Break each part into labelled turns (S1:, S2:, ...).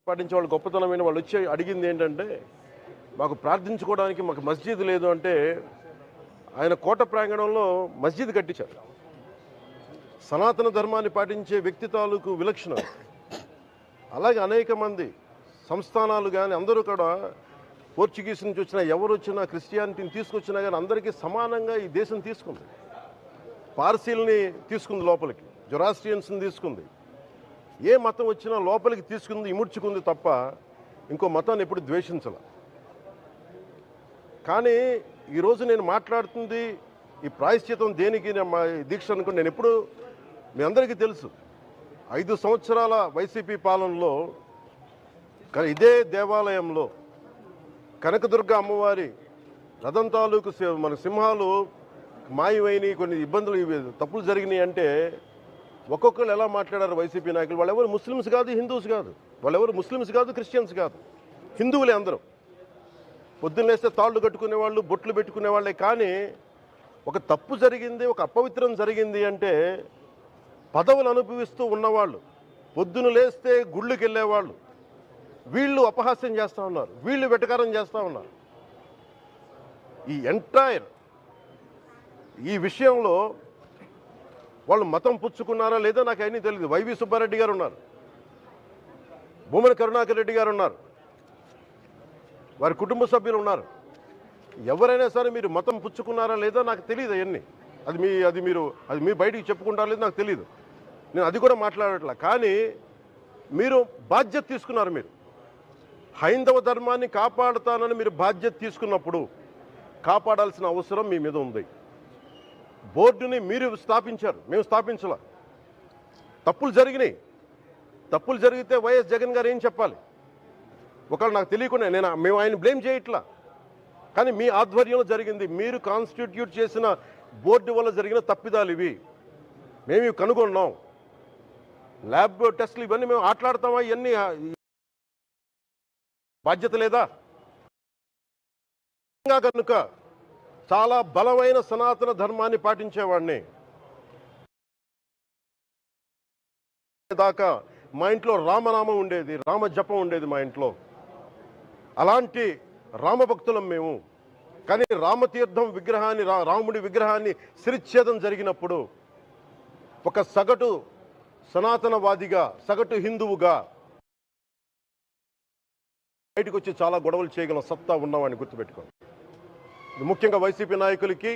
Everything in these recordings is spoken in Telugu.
S1: పాటించే వాళ్ళు గొప్పతనమైన వాళ్ళు వచ్చి అడిగింది ఏంటంటే, మాకు ప్రార్థించుకోవడానికి మాకు మస్జిద్ లేదు అంటే, ఆయన కోట ప్రాంగణంలో మస్జిద్ కట్టించారు. సనాతన ధర్మాన్ని పాటించే వ్యక్తి తాలూకు విలక్షణం. అలాగే అనేక మంది సంస్థానాలు కానీ అందరూ కూడా పోర్చుగీస్ నుంచి వచ్చినా ఎవరు వచ్చినా క్రిస్టియానిటీని తీసుకొచ్చినా కానీ అందరికీ సమానంగా ఈ దేశం తీసుకుంది. పార్సీల్ని తీసుకుంది లోపలికి, జొరాస్ట్రియన్స్ని తీసుకుంది. ఏ మతం వచ్చినా లోపలికి తీసుకుంది, ఇముడ్చుకుంది తప్ప ఇంకో మతాన్ని ఎప్పుడు ద్వేషించాల. కానీ ఈరోజు నేను మాట్లాడుతుంది ఈ ప్రాయశ్చితం దేనికి మా దీక్ష అనుకుని నేను ఎప్పుడు మీ అందరికీ తెలుసు. 5 సంవత్సరాల వైసీపీ పాలనలో ఇదే దేవాలయంలో కనకదుర్గ అమ్మవారి రథం తాలూకు మన సింహాలు మాయమైనవి, కొన్ని ఇబ్బందులు తప్పులు జరిగినాయి అంటే ఒక్కొక్కరు ఎలా మాట్లాడారు వైసీపీ నాయకులు. వాళ్ళెవరు ముస్లిమ్స్ కాదు, హిందూస్ కాదు, వాళ్ళెవరు ముస్లిమ్స్ కాదు, క్రిస్టియన్స్ కాదు, హిందువులే అందరూ. పొద్దున్న లేస్తే తాళ్ళు కట్టుకునే వాళ్ళు, బొట్లు పెట్టుకునే వాళ్ళే. కానీ ఒక తప్పు జరిగింది, ఒక అపవిత్రం జరిగింది అంటే పదవులు అనుభవిస్తూ ఉన్నవాళ్ళు, పొద్దున లేస్తే గుళ్ళకి వెళ్ళేవాళ్ళు, వీళ్ళు అపహాస్యం చేస్తూ ఉన్నారు, వీళ్ళు వెటకారం చేస్తూ ఉన్నారు. ఈ ఎంటైర్ ఈ విషయంలో వాళ్ళు మతం పుచ్చుకున్నారా లేదా నాకు అన్నీ తెలియదు. వైవి సుబ్బారెడ్డి గారు ఉన్నారు, భూమన కరుణాకర్ రెడ్డి గారు ఉన్నారు, వారి కుటుంబ సభ్యులు ఉన్నారు. ఎవరైనా సరే మీరు మతం పుచ్చుకున్నారా లేదా నాకు తెలియదు. అవన్నీ అది మీ బయటికి చెప్పుకుంటారా లేదు నాకు తెలియదు. నేను అది కూడా మాట్లాడట్లా. కానీ మీరు బాధ్యత తీసుకున్నారు. మీరు హైందవ ధర్మాన్ని కాపాడుతానని మీరు బాధ్యత తీసుకున్నప్పుడు కాపాడాల్సిన అవసరం మీ మీద ఉంది. బోర్డుని మీరు స్థాపించారు, మేము స్థాపించాల. తప్పులు జరిగినాయి. తప్పులు జరిగితే వైఎస్ జగన్ గారు ఏం చెప్పాలి? ఒకవేళ నాకు తెలియకుండా మేము ఆయన బ్లేమ్ చేయట్లా. కానీ మీ ఆధ్వర్యంలో జరిగింది, మీరు కాన్స్టిట్యూట్ చేసిన బోర్డు వల్ల జరిగిన తప్పిదాలు ఇవి, మేము కనుగొన్నాం. ల్యాబ్ టెస్టులు ఇవన్నీ మేము ఆటలాడతామా? ఇవన్నీ బాధ్యత లేదా? కనుక చాలా బలమైన సనాతన ధర్మాన్ని పాటించేవాడిని. దాకా మా ఇంట్లో రామనామం ఉండేది, రామ జపం ఉండేది మా ఇంట్లో. అలాంటి రామభక్తులం మేము. కానీ రామతీర్థం విగ్రహాన్ని, రాముడి విగ్రహాన్ని శిరచ్ఛేదం జరిగినప్పుడు ఒక సగటు సనాతనవాదిగా, సగటు హిందువుగా బయటకు వచ్చి చాలా గొడవలు చేయగల సత్తా ఉన్నవాడిని గుర్తుపెట్టుకోండి. ముఖ్యంగా వైసీపీ నాయకులకి,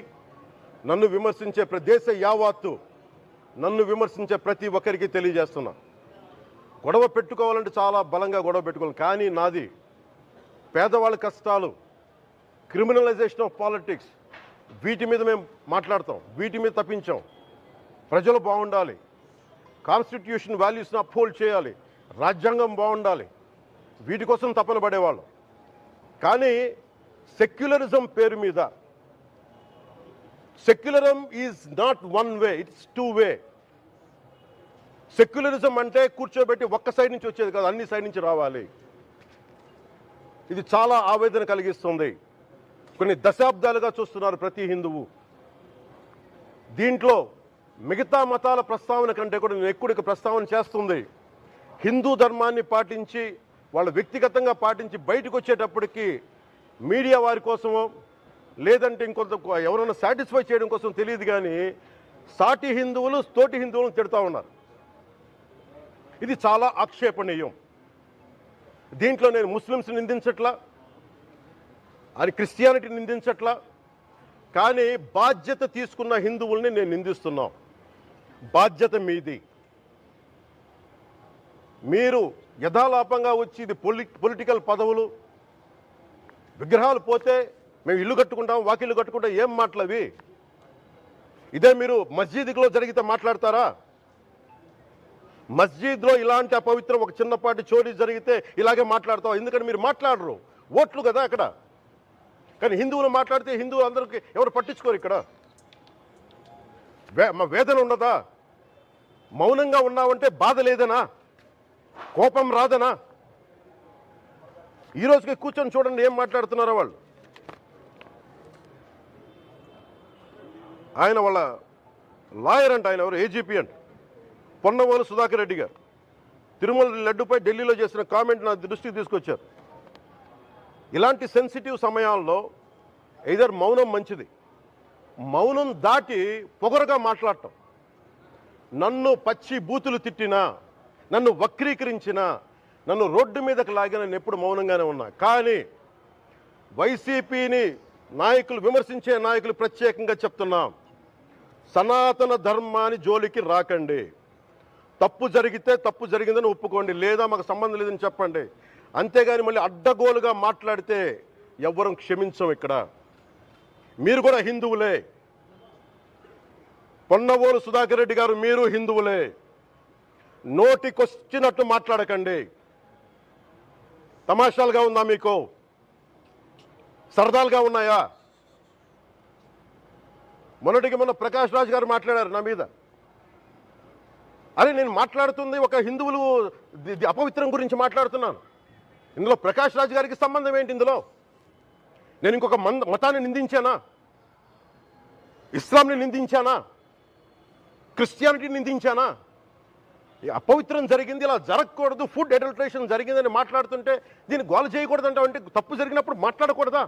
S1: నన్ను విమర్శించే దేశ యావత్తు నన్ను విమర్శించే ప్రతి ఒక్కరికి తెలియజేస్తున్నా, గొడవ పెట్టుకోవాలంటే చాలా బలంగా గొడవ పెట్టుకోవాలి. కానీ నాది పేదవాళ్ళ కష్టాలు, క్రిమినలైజేషన్ ఆఫ్ పాలిటిక్స్, వీటి మీద మేము మాట్లాడతాం, వీటి మీద తప్పించాం. ప్రజలు బాగుండాలి, కాన్స్టిట్యూషన్ వాల్యూస్ని అప్హోల్డ్ చేయాలి, రాజ్యాంగం బాగుండాలి, వీటి కోసం తపన పడేవాళ్ళం. కానీ సెక్యులరిజం పేరు మీద, secularism is not one way, it's 2 way. Secularism అంటే కూర్చోబెట్టి ఒక్క సైడ్ నుంచి వచ్చేది కాదు, అన్ని సైడ్ నుంచి రావాలి. ఇది చాలా ఆవేదన కలిగిస్తుంది. కొన్ని దశాబ్దాలుగా చూస్తున్నారు ప్రతి హిందువు. దీంట్లో మిగతా మతాల ప్రస్తావన కంటే కూడా నేను ఎక్కువ ప్రస్తావన చేస్తుంది హిందూ ధర్మాన్ని పాటించి, వాళ్ళు వ్యక్తిగతంగా పాటించి బయటకు వచ్చేటప్పటికి మీడియా వారి కోసమో లేదంటే ఇంకొంత ఎవరైనా సాటిస్ఫై చేయడం కోసం తెలియదు, కానీ సాటి హిందువులు తోటి హిందువులను తిడుతూ ఉన్నారు. ఇది చాలా ఆక్షేపణీయం. దీంట్లో నేను ముస్లిమ్స్ నిందించట్లా, అది క్రిస్టియానిటీ నిందించట్లా, కానీ బాధ్యత తీసుకున్న హిందువుల్ని నేను నిందిస్తున్నాం. బాధ్యత మీది. మీరు యథాలాపంగా వచ్చి ఇది పొలిటికల్ పదవులు, విగ్రహాలు పోతే మేము ఇల్లు కట్టుకుంటాం, వాకిళ్ళు కట్టుకుంటాం, ఏం మాటలవి? ఇదే మీరు మస్జిద్లో జరిగితే మాట్లాడతారా? మస్జిద్లో ఇలాంటి అపవిత్రం, ఒక చిన్నపాటి చోరీ జరిగితే ఇలాగే మాట్లాడతాం. ఎందుకంటే మీరు మాట్లాడరు, ఓట్లు కదా అక్కడ. కానీ హిందువులు మాట్లాడితే హిందువులు అందరికీ ఎవరు పట్టించుకోరు. ఇక్కడ మా వేదన ఉండదా? మౌనంగా ఉన్నామంటే బాధ లేదనా? కోపం రాదనా? ఈ రోజుకి కూర్చొని చూడండి ఏం మాట్లాడుతున్నారో వాళ్ళు. ఆయన వాళ్ళ లాయర్ అంట, ఆయన ఎవరు, ఏజీపీ అంట, పొన్నవోలు సుధాకర్ రెడ్డి గారు. తిరుమల లడ్డుపై ఢిల్లీలో చేసిన కామెంట్ నా దృష్టికి తీసుకొచ్చారు. ఇలాంటి సెన్సిటివ్ సమయాల్లో ఎయిదర్ మౌనం మంచిది, మౌనం దాటి పొగరుగా మాట్లాడటం, నన్ను పచ్చి బూతులు తిట్టినా, నన్ను వక్రీకరించినా, నన్ను రోడ్డు మీదకి లాగిన నేను ఎప్పుడు మౌనంగానే ఉన్నా. కానీ వైసీపీని నాయకులు, విమర్శించే నాయకులు ప్రత్యేకంగా చెప్తున్నాం, సనాతన ధర్మాన్ని జోలికి రాకండి. తప్పు జరిగితే తప్పు జరిగిందని ఒప్పుకోండి, లేదా మాకు సంబంధం లేదని చెప్పండి. అంతేగాని మళ్ళీ అడ్డగోలుగా మాట్లాడితే ఎవ్వరం క్షమించం. ఇక్కడ మీరు కూడా హిందువులే, పొన్నవోలు సుధాకర్ రెడ్డి గారు మీరు హిందువులే. నోటికొచ్చినట్టు మాట్లాడకండి. తమాషాలుగా ఉందా మీకు? సరదాలుగా ఉన్నాయా? మొన్నటికి మొన్న ప్రకాష్ రాజ్ గారు మాట్లాడారు నా మీద. అరే నేను మాట్లాడుతుంది ఒక హిందువులు అపవిత్రం గురించి మాట్లాడుతున్నాను. ఇందులో ప్రకాష్ రాజ్ గారికి సంబంధం ఏంటి? ఇందులో నేను ఇంకొక మతాన్ని నిందించానా? ఇస్లాంని నిందించానా? క్రిస్టియానిటీని నిందించానా? అపవిత్రం జరిగింది, ఇలా జరగకూడదు, ఫుడ్ అడల్టరేషన్ జరిగిందని మాట్లాడుతుంటే దీన్ని గోల చేయకూడదంటే, అంటే తప్పు జరిగినప్పుడు మాట్లాడకూడదా?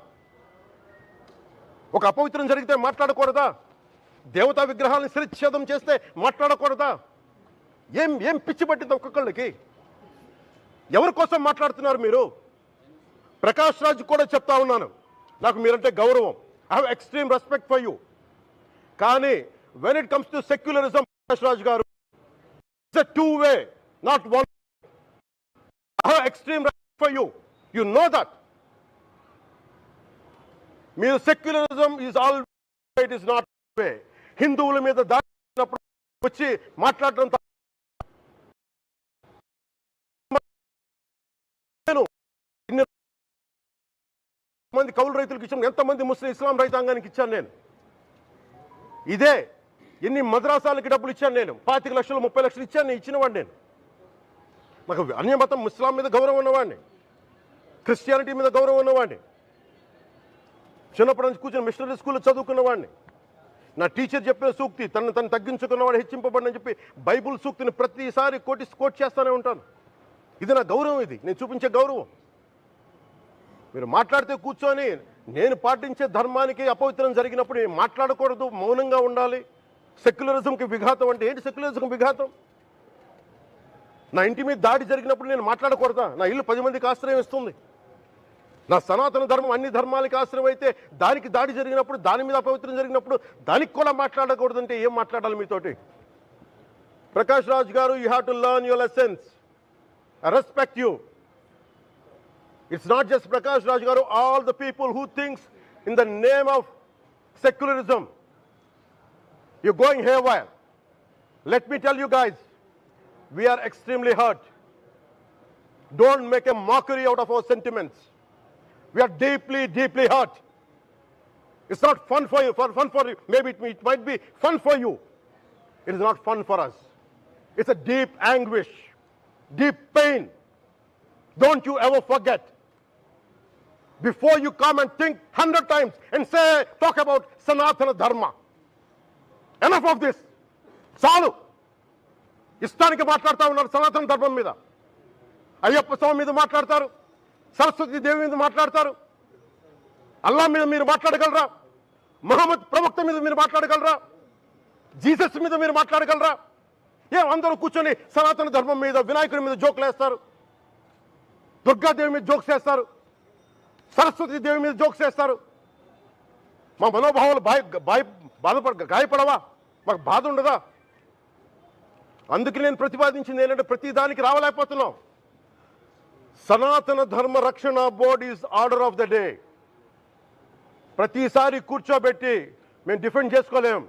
S1: ఒక అపవిత్రం జరిగితే మాట్లాడకూడదా? దేవతా విగ్రహాలను శిరచ్ఛేదం చేస్తే మాట్లాడకూడదా? ఏం పిచ్చి పట్టింది ఒక్కొక్కళ్ళకి? ఎవరి కోసం మాట్లాడుతున్నారు మీరు? ప్రకాష్ రాజ్ కూడా చెప్తా ఉన్నాను, నాకు మీరంటే గౌరవం, I have extreme respect for you. కానీ when it comes to secularism, Prakash Raj garu, it's a two way, not one. I have extreme respect for you, you know that. మీరు secularism is all, it is not way. హిందువుల మీద దాడినప్పుడు వచ్చి మాట్లాడటం మంది కౌలు రైతులకు ఇచ్చాను, ఎంతమంది ముస్లిం ఇస్లాం రైతాంగానికి ఇచ్చాను నేను. ఇదే ఎన్ని మద్రాసాలకి డబ్బులు ఇచ్చాను నేను, 25 లక్షలు 30 లక్షలు ఇచ్చాను, నేను ఇచ్చినవాడిని. నేను నాకు అన్యమతం ఇస్లాం మీద గౌరవం ఉన్నవాడిని, క్రిస్టియానిటీ మీద గౌరవం ఉన్నవాడిని, చిన్నప్పటి నుంచి కూర్చొని మిషనరీ స్కూల్లో చదువుకున్నవాడిని. నా టీచర్ చెప్పిన సూక్తి, తను తగ్గించుకున్నవాడు హెచ్చింపబడినని చెప్పి బైబుల్ సూక్తిని ప్రతిసారి కోట్ చేస్తూనే ఉంటాను. ఇది నా గౌరవం, ఇది నేను చూపించే గౌరవం. మీరు మాట్లాడితే కూర్చొని నేను పాటించే ధర్మానికి అపవిత్రం జరిగినప్పుడు మాట్లాడకూడదు, మౌనంగా ఉండాలి. సెక్యులరిజంకి విఘాతం అంటే ఏంటి? సెక్యులరిజంకి విఘాతం నా ఇంటి మీద దాడి జరిగినప్పుడు నేను మాట్లాడకూడదా? నా ఇల్లు 10 మందికి ఆశ్రయం ఇస్తుంది. నా సనాతన ధర్మం అన్ని ధర్మాలకి ఆశ్రయం అయితే దానికి దాడి జరిగినప్పుడు, దాని మీద అపవిత్రం జరిగినప్పుడు దానికి కూడా మాట్లాడకూడదంటే ఏం మాట్లాడాలి మీతోటి? ప్రకాష్ రాజ్ గారు, you have to learn your lessons. I respect you. It's not just Prakash Raj Garu, all the people who thinks in the name of secularism, you're going haywire. Let me tell you guys, we are extremely hurt. Don't make a mockery out of our sentiments. We are deeply, deeply hurt. It's not fun for you, for you. Maybe it might be fun for you. It is not fun for us. It's a deep anguish, deep pain. Don't you ever forget. Before you come and think 100 times and talk about Sanatana Dharma. Enough of this. చాలు. ఇష్టానికి మాట్లాడుతూ ఉన్నారు సనాతన ధర్మం మీద. అయ్యప్ప స్వామి మీద మాట్లాడతారు, సరస్వతి దేవి మీద మాట్లాడతారు, అల్లా మీద మీరు మాట్లాడగలరా? మహమ్మద్ ప్రవక్త మీద మీరు మాట్లాడగలరా? జీసస్ మీద మీరు మాట్లాడగలరా? అందరూ కూర్చొని సనాతన ధర్మం మీద, వినాయకుడి మీద జోకులు వేస్తారు, దుర్గాదేవి మీద జోక్స్ వేస్తారు, సరస్వతి దేవి మీద జోక్స్ వేస్తారు. మా మనోభావాలు గాయపడవా? మాకు బాధ ఉండదా? అందుకే నేను ప్రతిపాదించింది ఏంటంటే, ప్రతి దానికి రావలేకపోతున్నాం. సనాతన ధర్మ రక్షణ board is order of the day. ప్రతిసారి కూర్చోబెట్టి మేము డిఫెండ్ చేసుకోలేం.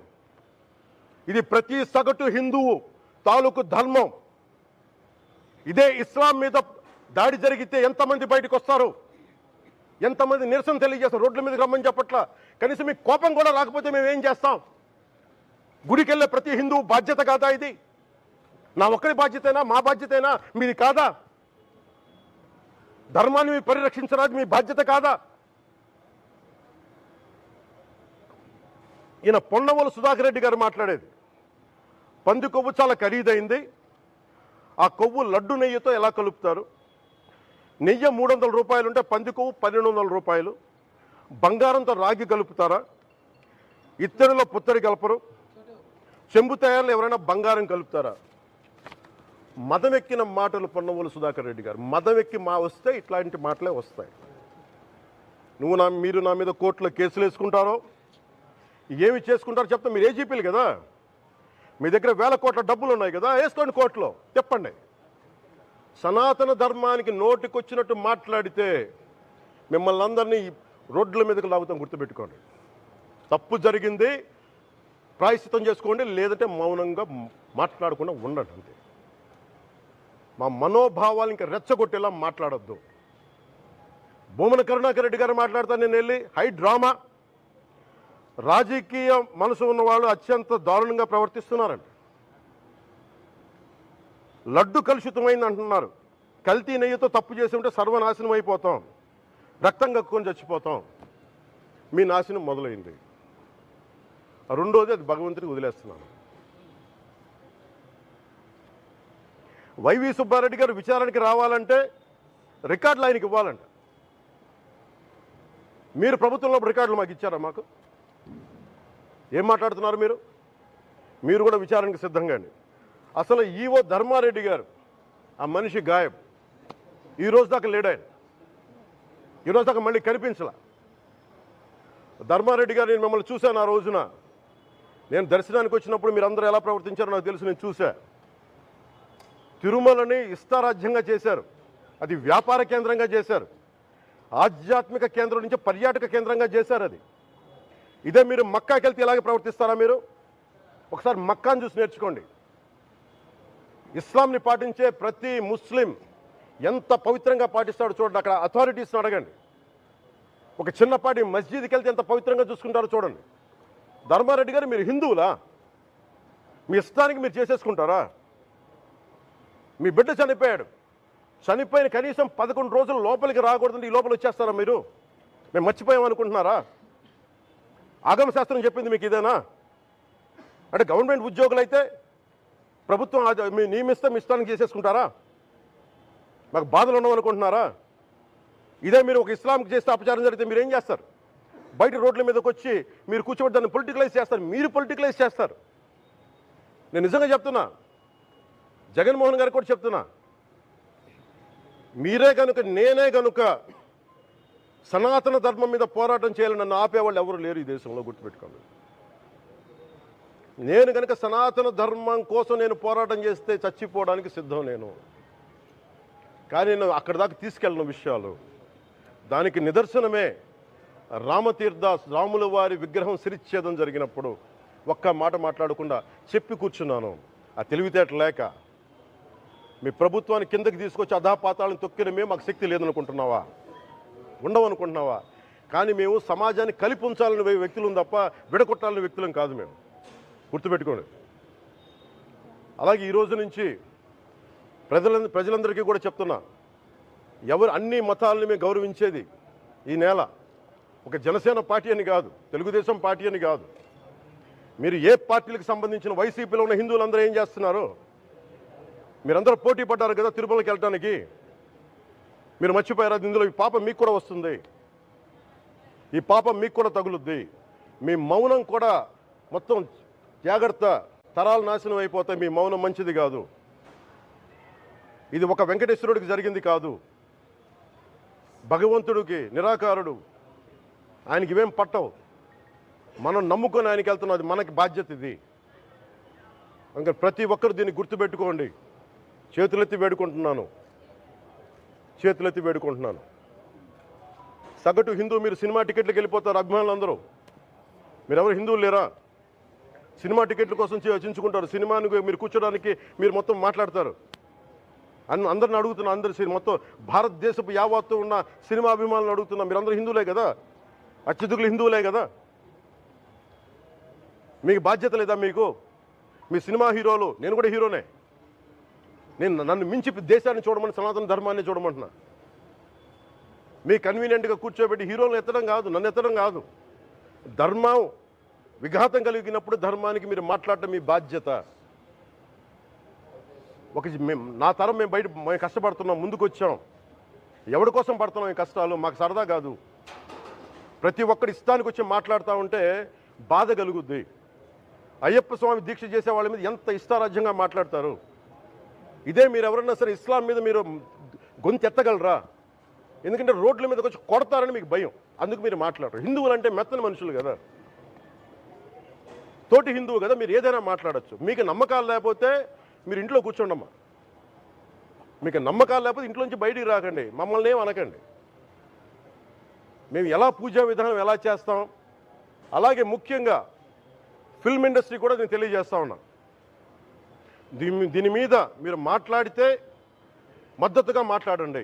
S1: ఇది ప్రతి సగటు హిందువు తాలూకు ధర్మం. ఇదే ఇస్లాం మీద దాడి జరిగితే ఎంతమంది బయటకు వస్తారు, ఎంతమంది నిరసన తెలియజేస్తారు? రోడ్ల మీదకి రమ్మని చెప్పట్ల. కనీసం మీకు కోపం కూడా రాకపోతే మేము ఏం చేస్తాం? గుడికి వెళ్ళే ప్రతి హిందువు బాధ్యత కాదా ఇది? నా ఒక్కరి బాధ్యతైనా, మా బాధ్యతైనా, మీది కాదా? ధర్మాన్ని మీరు పరిరక్షించడానికి మీ బాధ్యత కాదా? ఈయన పొన్నవోలు సుధాకర్ రెడ్డి గారు మాట్లాడేది, పంది కొవ్వు చాలా ఖరీదైంది, ఆ కొవ్వు లడ్డు నెయ్యితో ఎలా కలుపుతారు? నెయ్యి 300 రూపాయలు ఉంటే పంది కొవ్వు 1200 రూపాయలు. బంగారంతో రాగి కలుపుతారా? ఇత్తడిలో పుత్తడి కలపరు. చెంబు తయారులో ఎవరైనా బంగారం కలుపుతారా? మదమెక్కిన మాటలు పొన్నవోలు సుధాకర్ రెడ్డి గారు. మదమెక్కి వస్తే ఇట్లాంటి మాటలే వస్తాయి. మీరు నా మీద కోర్టులో కేసులు వేసుకుంటారో ఏమి చేసుకుంటారో చెప్తా. మీరు ఏజీపీలు కదా, మీ దగ్గర వేల కోట్ల డబ్బులు ఉన్నాయి కదా, వేసుకోండి కోర్టులో, చెప్పండి. సనాతన ధర్మానికి నోటికొచ్చినట్టు మాట్లాడితే మిమ్మల్ని అందరినీ రోడ్ల మీదకి లాగుతాం, గుర్తుపెట్టుకోండి. తప్పు జరిగింది, ప్రాయశ్చిత్తం చేసుకోండి, లేదంటే మౌనంగా మాట్లాడకుండా ఉండండి అంతే. మా మనోభావాలు ఇంకా రెచ్చగొట్టేలా మాట్లాడొద్దు. భూమన కరుణాకర్ రెడ్డి గారు మాట్లాడతాను నేను వెళ్ళి హై డ్రామా. రాజకీయ మనసు ఉన్న వాళ్ళు అత్యంత దారుణంగా ప్రవర్తిస్తున్నారండి. లడ్డు కలుషితమైంది అంటున్నారు. కల్తీ నెయ్యితో తప్పు చేసి ఉంటే సర్వనాశనం అయిపోతాం, రక్తం కక్కుని చచ్చిపోతాం. మీ నాశనం మొదలైంది. రెండోది, అది భగవంతుడికి వదిలేస్తున్నాను. వైవి సుబ్బారెడ్డి గారు విచారణకి రావాలంటే రికార్డులు ఆయనకి ఇవ్వాలంట. మీరు ప్రభుత్వంలో రికార్డులు మాకు ఇచ్చారా? మాకు ఏం మాట్లాడుతున్నారు మీరు? మీరు కూడా విచారణకు సిద్ధంగా అండి. అసలు ఈవో ధర్మారెడ్డి గారు, ఆ మనిషి గాయబ్. ఈరోజు దాకా లేడు ఆయన. ఈరోజు దాకా మళ్ళీ కనిపించలా. ధర్మారెడ్డి గారు, నేను మిమ్మల్ని చూశాను ఆ రోజున. నేను దర్శనానికి వచ్చినప్పుడు మీరు అందరూ ఎలా ప్రవర్తించారో నాకు తెలుసు, నేను చూశా. తిరుమలని ఇష్టారాజ్యంగా చేశారు, అది వ్యాపార కేంద్రంగా చేశారు, ఆధ్యాత్మిక కేంద్రం నుంచి పర్యాటక కేంద్రంగా చేశారు అది. ఇదే మీరు మక్కాకి వెళ్తే ఇలాగే ప్రవర్తిస్తారా? మీరు ఒకసారి మక్కాను చూసి నేర్చుకోండి. ఇస్లాంని పాటించే ప్రతి ముస్లిం ఎంత పవిత్రంగా పాటిస్తాడో చూడండి. అక్కడ అథారిటీస్ని అడగండి. ఒక చిన్నపాటి మస్జిద్కి వెళ్తే ఎంత పవిత్రంగా చూసుకుంటారో చూడండి. ధర్మారెడ్డి గారు, మీరు హిందువులా? మీ ఇష్టానికి మీరు చేసేసుకుంటారా? మీ బిడ్డ చనిపోయాడు, చనిపోయిన కనీసం 11 రోజులు లోపలికి రాకూడదంటే ఈ లోపల వచ్చేస్తారా మీరు? మేము మర్చిపోయామనుకుంటున్నారా? ఆగమ శాస్త్రం చెప్పింది మీకు ఇదేనా? అంటే గవర్నమెంట్ ఉద్యోగులు అయితే ప్రభుత్వం మీ నియమిస్తే మీ ఇష్టానికి చేసేసుకుంటారా? మాకు బాధలు ఉండవనుకుంటున్నారా? ఇదే మీరు ఒక ఇస్లాంకి చేస్తే అపచారం జరిగితే మీరు ఏం చేస్తారు? బయట రోడ్ల మీదకి వచ్చి మీరు కూర్చోబెట్టి దాన్ని పొలిటికలైజ్ చేస్తారు. మీరు పొలిటికలైజ్ చేస్తారు. నేను నిజంగా చెప్తున్నా, జగన్మోహన్ గారికి కూడా చెప్తున్నా, మీరే కనుక, నేనే కనుక సనాతన ధర్మం మీద పోరాటం చేయాలని నన్ను ఆపేవాళ్ళు ఎవరు లేరు ఈ దేశంలో, గుర్తుపెట్టుకోండి. నేను కనుక సనాతన ధర్మం కోసం నేను పోరాటం చేస్తే చచ్చిపోవడానికి సిద్ధం నేను. కానీ నేను అక్కడి దాకా తీసుకెళ్ళిన విషయాలు, దానికి నిదర్శనమే రామతీర్థ రాముల వారి విగ్రహం శిరిచ్ఛేదం జరిగినప్పుడు ఒక్క మాట మాట్లాడకుండా చెప్పి కూర్చున్నాను. ఆ తెలివితేట లేక మీ ప్రభుత్వాన్ని కిందకి తీసుకొచ్చి అధాపాతాలను తొక్కిన మేము మాకు శక్తి లేదనుకుంటున్నావా? ఉండవనుకుంటున్నావా? కానీ మేము సమాజాన్ని కలిపి ఉంచాలని వ్యక్తులను తప్ప విడగొట్టాలని వ్యక్తులం కాదు మేము, గుర్తుపెట్టుకోండి. అలాగే ఈరోజు నుంచి ప్రజలందరికీ కూడా చెప్తున్నా, అన్ని మతాలని మేము గౌరవించేది ఈ నేల. ఒక జనసేన పార్టీ అని కాదు, తెలుగుదేశం పార్టీ అని కాదు. మీరు ఏ పార్టీలకు సంబంధించిన వైసీపీలో ఉన్న హిందువులందరూ ఏం చేస్తున్నారు? మీరందరూ పోటీ పడ్డారు కదా తిరుమలకి వెళ్ళటానికి. మీరు మర్చిపోయారు, ఇందులో ఈ పాపం మీకు కూడా వస్తుంది, ఈ పాపం మీకు కూడా తగులుద్ది. మీ మౌనం కూడా మొత్తం జాగ్రత్త, తరాలు నాశనం అయిపోతాయి. మీ మౌనం మంచిది కాదు. ఇది ఒక వెంకటేశ్వరుడికి జరిగింది కాదు, భగవంతుడికి, నిరాకారుడు, ఆయనకి ఇవేం పట్టవు. మనం నమ్ముకొని ఆయనకి వెళ్తున్నాం, అది మనకి బాధ్యత. ఇది ఇంకా ప్రతి ఒక్కరు దీన్ని గుర్తుపెట్టుకోండి. చేతులెత్తి వేడుకుంటున్నాను, చేతులెత్తి వేడుకుంటున్నాను. సగటు హిందూ మీరు సినిమా టికెట్లకు వెళ్ళిపోతారు, అభిమానులందరూ. మీరెవరు హిందువులు లేరా? సినిమా టికెట్ల కోసం చించుకుంటారు. సినిమాని మీరు కూర్చోడానికి మీరు మొత్తం మాట్లాడతారు. అందరిని అడుగుతున్నా, అందరు మొత్తం భారతదేశపు యావత్తు ఉన్న సినిమా అభిమానులను అడుగుతున్నా, మీరందరూ హిందువులే కదా, అత్యధికులు హిందువులే కదా. మీకు బాధ్యత లేదా? మీకు మీ సినిమా హీరోలు, నేను కూడా హీరోనే. నన్ను మించి దేశాన్ని చూడమని, సనాతన ధర్మాన్ని చూడమంటున్నా. మీ కన్వీనియంట్గా కూర్చోబెట్టి హీరోలను ఎత్తడం కాదు, నన్ను ఎత్తడం కాదు. ధర్మం విఘాతం కలిగినప్పుడు ధర్మానికి మీరు మాట్లాడటం మీ బాధ్యత. నా తరం మేము కష్టపడుతున్నాం, ముందుకు వచ్చాం. ఎవరి కోసం పడుతున్నాం ఈ కష్టాలు? మాకు సరదా కాదు. ప్రతి ఒక్కరి ఇష్టానికి వచ్చి మాట్లాడుతూ ఉంటే బాధ కలుగుద్ది. అయ్యప్ప స్వామి దీక్ష చేసే వాళ్ళ మీద ఎంత ఇష్టారాజ్యంగా మాట్లాడతారు. ఇదే మీరు ఎవరన్నా సరే ఇస్లాం మీద మీరు గొంతు ఎత్తగలరా? ఎందుకంటే రోడ్ల మీదకి వచ్చి కొడతారని మీకు భయం, అందుకు మీరు మాట్లాడరు. హిందువులు అంటే మెత్తని మనుషులు కదా, తోటి హిందువు కదా, మీరు ఏదైనా మాట్లాడచ్చు. మీకు నమ్మకాలు లేకపోతే మీరు ఇంట్లో కూర్చోండమ్మా. మీకు నమ్మకాలు లేకపోతే ఇంట్లోంచి బయటికి రాకండి, మమ్మల్ని ఏం అనకండి. మేము ఎలా పూజా విధానం ఎలా చేస్తాం, అలాగే ముఖ్యంగా ఫిల్మ్ ఇండస్ట్రీ కూడా నేను తెలియజేస్తా ఉన్నా. దీని మీద మీరు మాట్లాడితే మద్దతుగా మాట్లాడండి,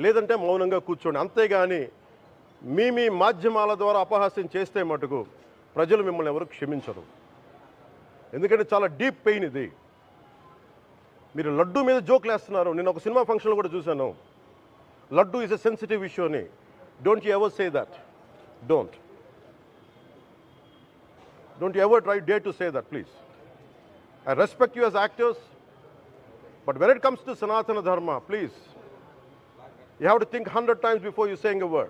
S1: లేదంటే మౌనంగా కూర్చోండి. అంతేగాని మీ మాధ్యమాల ద్వారా అపహాస్యం చేస్తే మటుకు ప్రజలు మిమ్మల్ని ఎవరు క్షమించరు. ఎందుకంటే చాలా డీప్ పెయిన్ ఇది. మీరు లడ్డు మీద జోక్లు వేస్తున్నారు. నేను ఒక సినిమా ఫంక్షన్లో కూడా చూశాను. Laddu is a sensitive issue అని. Don't you ever say that. Don't you ever try day to say that, please. I respect you as actors, but when it comes to Sanatana Dharma, please, you have to think 100 times before you saying a word.